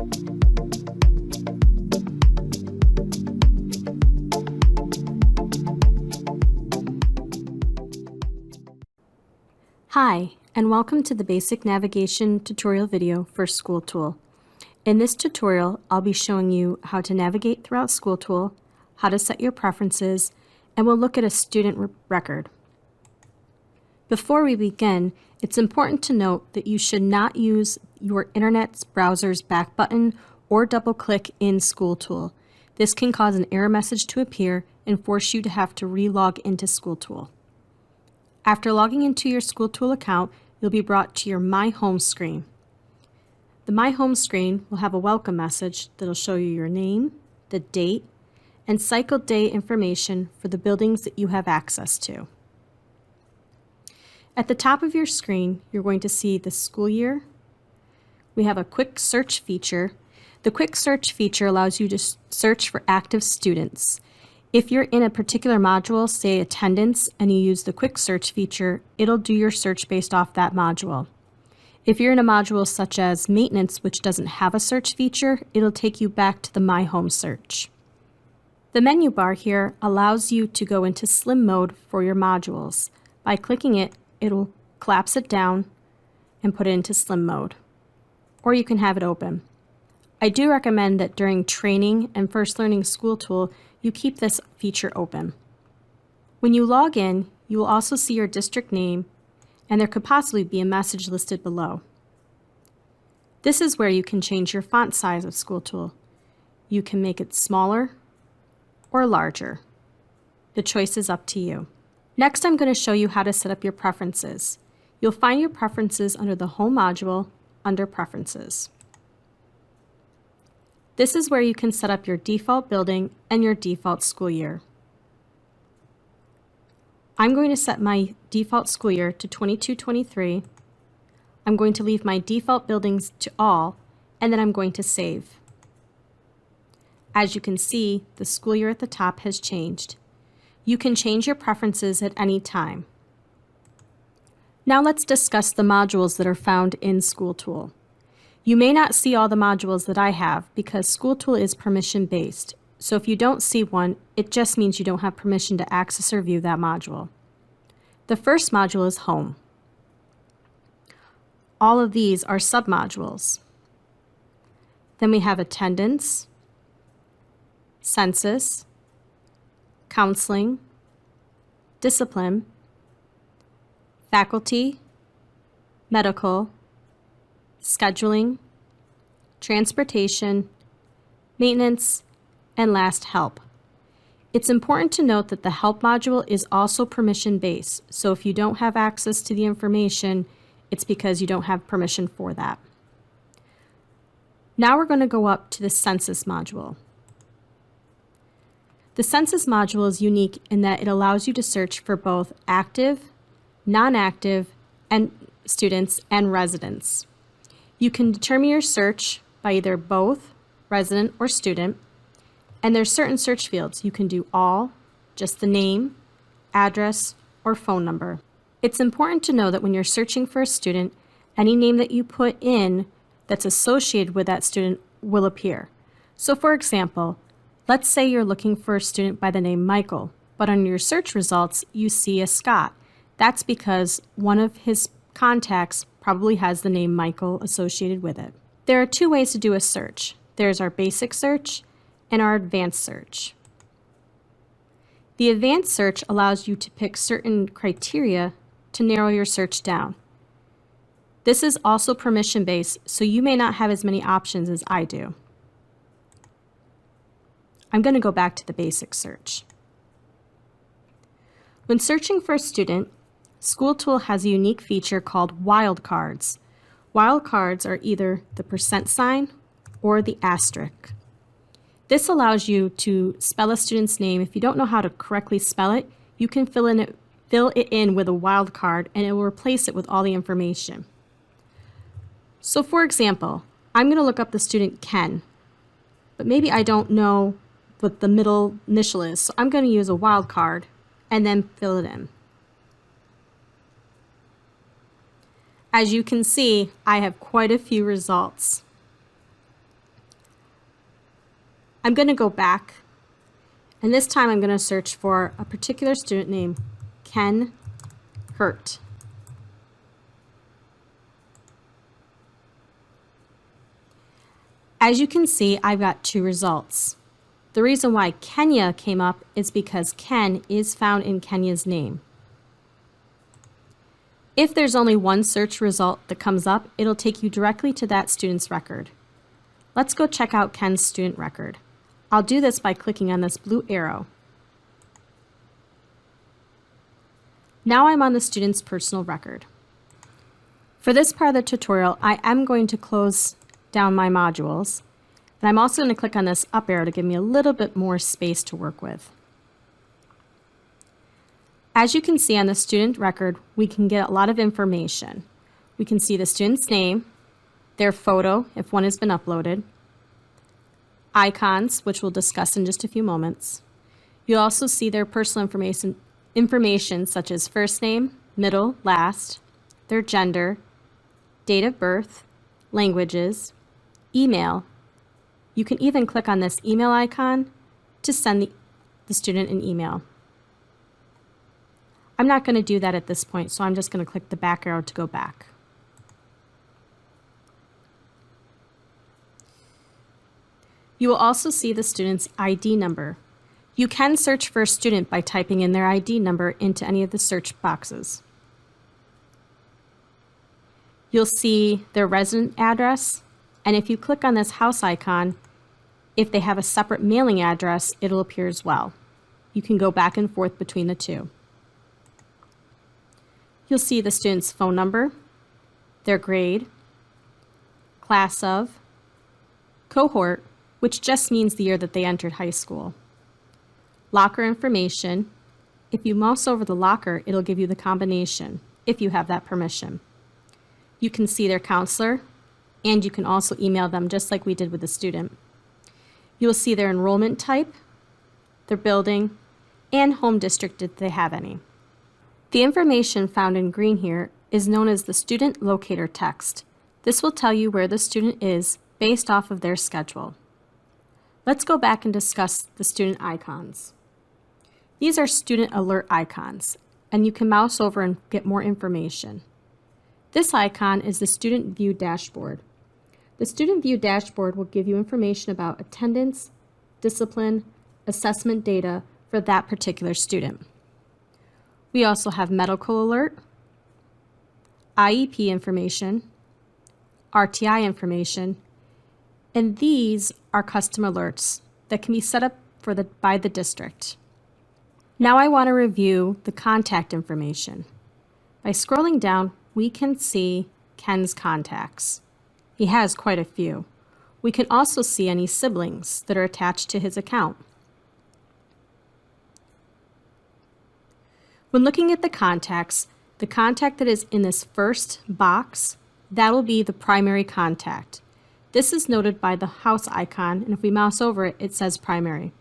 Hi, and welcome to the basic navigation tutorial video for SchoolTool. In this tutorial, I'll be showing you how to navigate throughout SchoolTool, how to set your preferences, and we'll look at a student record. Before we begin, it's important to note that you should not use your internet's browser's back button or double-click in SchoolTool. This can cause an error message to appear and force you to have to re-log into SchoolTool. After logging into your SchoolTool account, you'll be brought to your My Home screen. The My Home screen will have a welcome message that'll show you your name, the date, and cycle day information for the buildings that you have access to. At the top of your screen, you're going to see the school year. We have a quick search feature. The quick search feature allows you to search for active students. If you're in a particular module, say attendance, and you use the quick search feature, it'll do your search based off that module. If you're in a module such as maintenance, which doesn't have a search feature, it'll take you back to the My Home search. The menu bar here allows you to go into slim mode for your modules. By clicking it, it'll collapse it down and put it into slim mode. Or you can have it open. I do recommend that during training and first learning SchoolTool, you keep this feature open. When you log in, you will also see your district name, and there could possibly be a message listed below. This is where you can change your font size of SchoolTool. You can make it smaller or larger. The choice is up to you. Next, I'm going to show you how to set up your preferences. You'll find your preferences under the Home module under Preferences. This is where you can set up your default building and your default school year. I'm going to set my default school year to 22-23. I'm going to leave my default buildings to all, and then I'm going to save. As you can see, the school year at the top has changed. You can change your preferences at any time. Now let's discuss the modules that are found in SchoolTool. You may not see all the modules that I have because SchoolTool is permission-based. So if you don't see one, it just means you don't have permission to access or view that module. The first module is Home. All of these are submodules. Then we have Attendance, Census, Counseling, Discipline, Faculty, Medical, Scheduling, Transportation, Maintenance, and last, Help. It's important to note that the Help module is also permission-based, so if you don't have access to the information, it's because you don't have permission for that. Now we're going to go up to the Census module. The Census module is unique in that it allows you to search for both active, non-active, and students and residents. You can determine your search by either both resident or student, and there's certain search fields. You can do all, just the name, address, or phone number. It's important to know that when you're searching for a student, any name that you put in that's associated with that student will appear. So for example, let's say you're looking for a student by the name Michael, but on your search results, you see a Scott. That's because one of his contacts probably has the name Michael associated with it. There are two ways to do a search. There's our basic search and our advanced search. The advanced search allows you to pick certain criteria to narrow your search down. This is also permission-based, so you may not have as many options as I do. I'm going to go back to the basic search. When searching for a student, SchoolTool has a unique feature called wildcards. Wildcards are either the % or the asterisk. This allows you to spell a student's name. If you don't know how to correctly spell it, you can fill it in with a wildcard and it will replace it with all the information. So for example, I'm going to look up the student Ken, but maybe I don't know what the middle initial is, so I'm going to use a wildcard and then fill it in. As you can see, I have quite a few results. I'm going to go back, and this time I'm going to search for a particular student name, Ken Hurt. As you can see, I've got 2 results. The reason why Kenya came up is because Ken is found in Kenya's name. If there's only one search result that comes up, it'll take you directly to that student's record. Let's go check out Ken's student record. I'll do this by clicking on this blue arrow. Now I'm on the student's personal record. For this part of the tutorial, I am going to close down my modules, and I'm also going to click on this up arrow to give me a little bit more space to work with. As you can see on the student record, we can get a lot of information. We can see the student's name, their photo, if one has been uploaded, icons, which we'll discuss in just a few moments. You'll also see their personal information such as first name, middle, last, their gender, date of birth, languages, email. You can even click on this email icon to send the student an email. I'm not going to do that at this point, so I'm just going to click the back arrow to go back. You will also see the student's ID number. You can search for a student by typing in their ID number into any of the search boxes. You'll see their resident address, and if you click on this house icon, if they have a separate mailing address, it'll appear as well. You can go back and forth between the two. You'll see the student's phone number, their grade, class of, cohort, which just means the year that they entered high school, locker information. If you mouse over the locker, it'll give you the combination, if you have that permission. You can see their counselor, and you can also email them just like we did with the student. You'll see their enrollment type, their building, and home district if they have any. The information found in green here is known as the student locator text. This will tell you where the student is based off of their schedule. Let's go back and discuss the student icons. These are student alert icons, and you can mouse over and get more information. This icon is the student view dashboard. The student view dashboard will give you information about attendance, discipline, assessment data for that particular student. We also have medical alert, IEP information, RTI information, and these are custom alerts that can be set up by the district. Now I want to review the contact information. By scrolling down, we can see Ken's contacts. He has quite a few. We can also see any siblings that are attached to his account. When looking at the contacts, the contact that is in this first box, that will be the primary contact. This is noted by the house icon, and if we mouse over it, it says primary.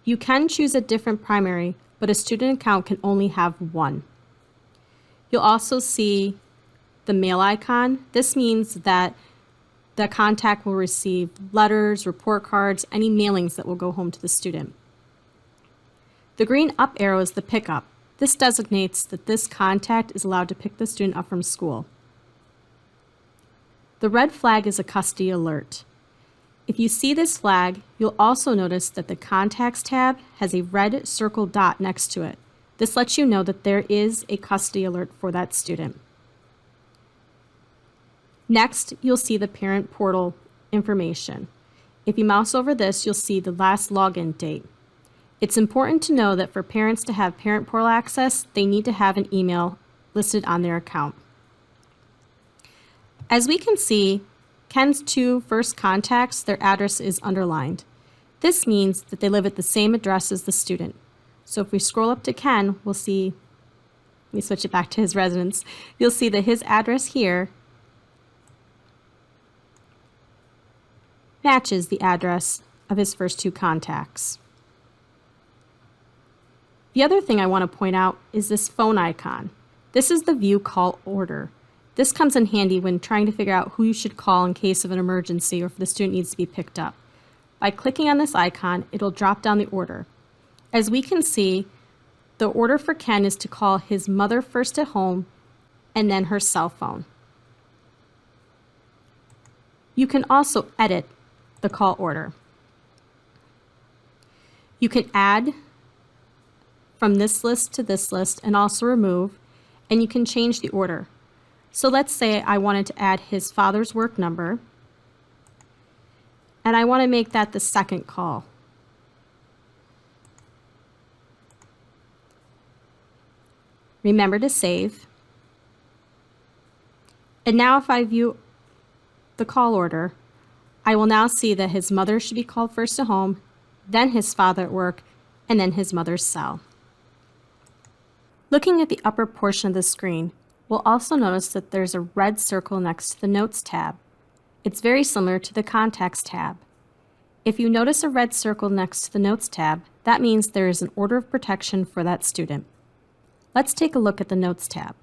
You can choose a different primary, but a student account can only have one. You'll also see the mail icon. This means that the contact will receive letters, report cards, any mailings that will go home to the student. The green up arrow is the pickup. This designates that this contact is allowed to pick the student up from school. The red flag is a custody alert. If you see this flag, you'll also notice that the Contacts tab has a red circle dot next to it. This lets you know that there is a custody alert for that student. Next, you'll see the parent portal information. If you mouse over this, you'll see the last login date. It's important to know that for parents to have parent portal access, they need to have an email listed on their account. As we can see, Ken's 2 first contacts, their address is underlined. This means that they live at the same address as the student. So if we scroll up to Ken, we'll see, let me switch it back to his residence, you'll see that his address here matches the address of his first 2 contacts. The other thing I want to point out is this phone icon. This is the view call order. This comes in handy when trying to figure out who you should call in case of an emergency or if the student needs to be picked up. By clicking on this icon, it'll drop down the order. As we can see, the order for Ken is to call his mother first at home and then her cell phone. You can also edit the call order. You can add from this list to this list and also remove, and you can change the order. So let's say I wanted to add his father's work number, and I want to make that the second call. Remember to save. And now if I view the call order, I will now see that his mother should be called first at home, then his father at work, and then his mother's cell. Looking at the upper portion of the screen, we'll also notice that there's a red circle next to the Notes tab. It's very similar to the Contacts tab. If you notice a red circle next to the Notes tab, that means there is an order of protection for that student. Let's take a look at the Notes tab.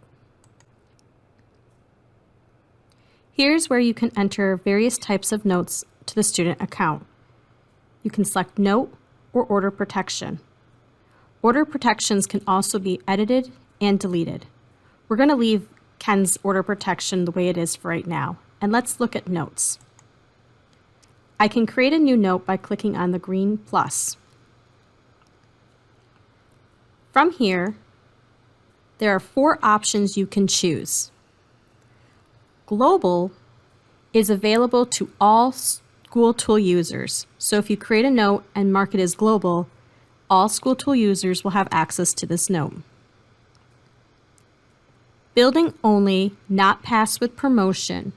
Here's where you can enter various types of notes to the student account. You can select Note or Order Protection. Order protections can also be edited and deleted. We're going to leave Ken's order protection the way it is for right now, and let's look at notes. I can create a new note by clicking on the green plus. From here, there are 4 options you can choose. Global is available to all SchoolTool users. So if you create a note and mark it as global, all SchoolTool users will have access to this note. Building only, not passed with promotion.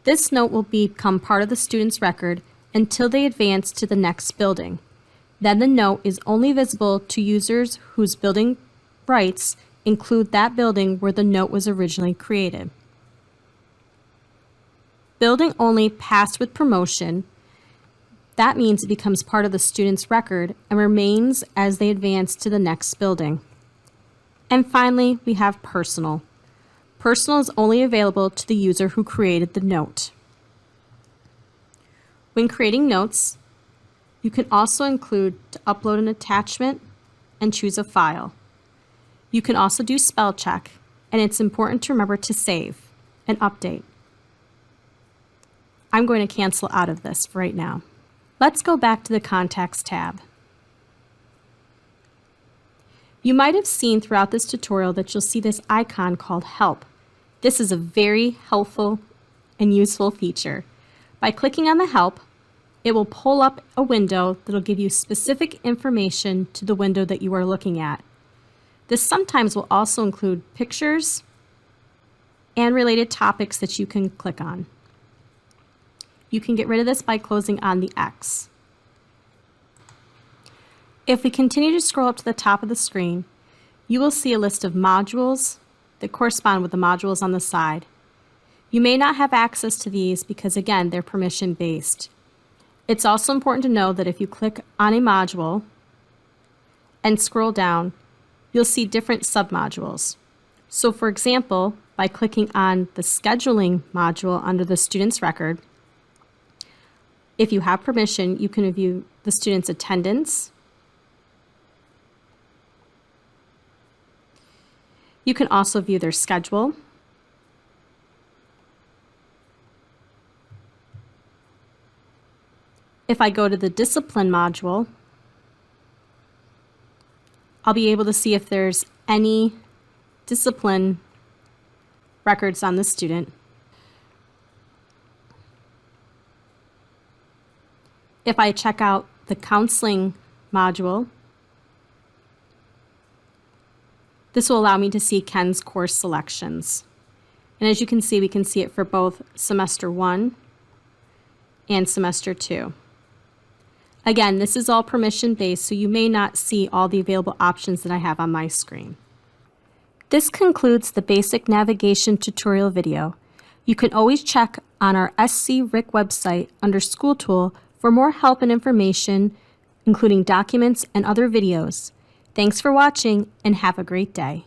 This note will become part of the student's record until they advance to the next building. Then the note is only visible to users whose building rights include that building where the note was originally created. Building only passed with promotion. That means it becomes part of the student's record and remains as they advance to the next building. And finally, we have personal. Personal is only available to the user who created the note. When creating notes, you can also include to upload an attachment and choose a file. You can also do spell check, and it's important to remember to save and update. I'm going to cancel out of this for right now. Let's go back to the Contacts tab. You might have seen throughout this tutorial that you'll see this icon called Help. This is a very helpful and useful feature. By clicking on the Help, it will pull up a window that will give you specific information to the window that you are looking at. This sometimes will also include pictures and related topics that you can click on. You can get rid of this by closing on the X. If we continue to scroll up to the top of the screen, you will see a list of modules that correspond with the modules on the side. You may not have access to these because, again, they're permission-based. It's also important to know that if you click on a module and scroll down, you'll see different submodules. So, for example, by clicking on the Scheduling module under the student's record, if you have permission, you can view the student's attendance. You can also view their schedule. If I go to the Discipline module, I'll be able to see if there's any discipline records on the student. If I check out the Counseling module, this will allow me to see Ken's course selections. And as you can see, we can see it for both Semester 1 and Semester 2. Again, this is all permission-based, so you may not see all the available options that I have on my screen. This concludes the basic navigation tutorial video. You can always check on our SC RIC website under SchoolTool for more help and information, including documents and other videos. Thanks for watching and have a great day.